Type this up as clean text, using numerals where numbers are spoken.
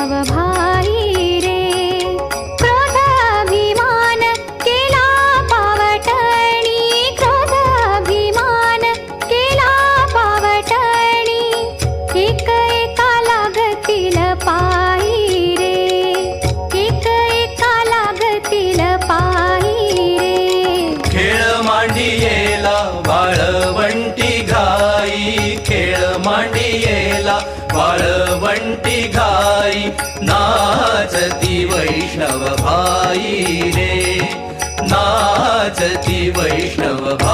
वैष्णव भाई रे. क्रोध अभिमान केला पावटणी, क्रोध अभिमान केला पावटणी. एक एका लागतील पायी रे, एक एका लागतील पायी रे. खेळ मांडियेला वाळवंटी घाई, खेळ मांडियेला वाळवंटी घाई. नाचती वैष्णव भाई रे, नाचती वैष्णव भाई.